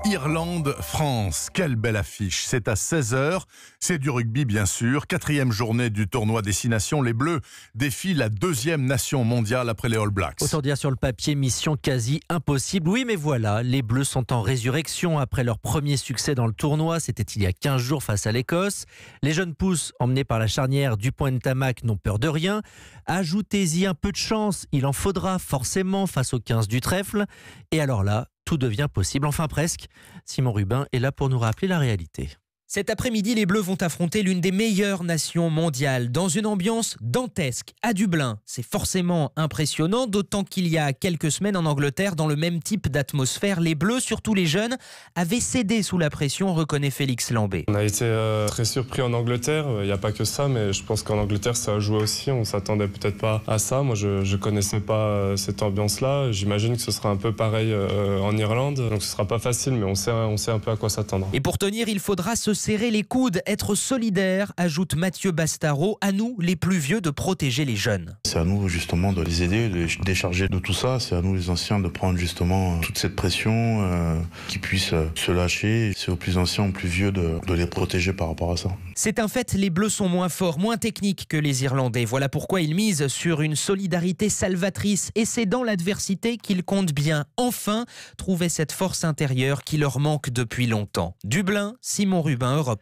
Irlande-France, quelle belle affiche. C'est à 16h, c'est du rugby bien sûr. 4e journée du tournoi Destination. Les Bleus défient la 2e nation mondiale après les All Blacks. Autant dire sur le papier, mission quasi impossible. Oui, mais voilà, les Bleus sont en résurrection après leur premier succès dans le tournoi. C'était il y a 15 jours face à l'Écosse. Les jeunes pousses, emmenés par la charnière Dupont-Ntamak, n'ont peur de rien. Ajoutez-y un peu de chance, il en faudra forcément face aux 15 du trèfle. Et alors là, tout devient possible, enfin presque. Simon Rubin est là pour nous rappeler la réalité. Cet après-midi, les Bleus vont affronter l'une des meilleures nations mondiales dans une ambiance dantesque à Dublin. C'est forcément impressionnant, d'autant qu'il y a quelques semaines en Angleterre, dans le même type d'atmosphère, les Bleus, surtout les jeunes, avaient cédé sous la pression, reconnaît Félix Lambé. On a été très surpris en Angleterre, il n'y a pas que ça, mais je pense qu'en Angleterre ça a joué aussi, on ne s'attendait peut-être pas à ça. Moi je ne connaissais pas cette ambiance-là, j'imagine que ce sera un peu pareil en Irlande, donc ce ne sera pas facile, mais on sait un peu à quoi s'attendre. Et pour tenir, il faudra se serrer les coudes, être solidaire, ajoute Mathieu Bastaro. À nous, les plus vieux, de protéger les jeunes. C'est à nous justement de les aider, de les décharger de tout ça. C'est à nous les anciens de prendre justement toute cette pression, qu'ils puissent se lâcher. C'est aux plus anciens, aux plus vieux de les protéger par rapport à ça. C'est un fait, les Bleus sont moins forts, moins techniques que les Irlandais. Voilà pourquoi ils misent sur une solidarité salvatrice. Et c'est dans l'adversité qu'ils comptent bien, enfin, trouver cette force intérieure qui leur manque depuis longtemps. Dublin, Simon Rubin, Europe.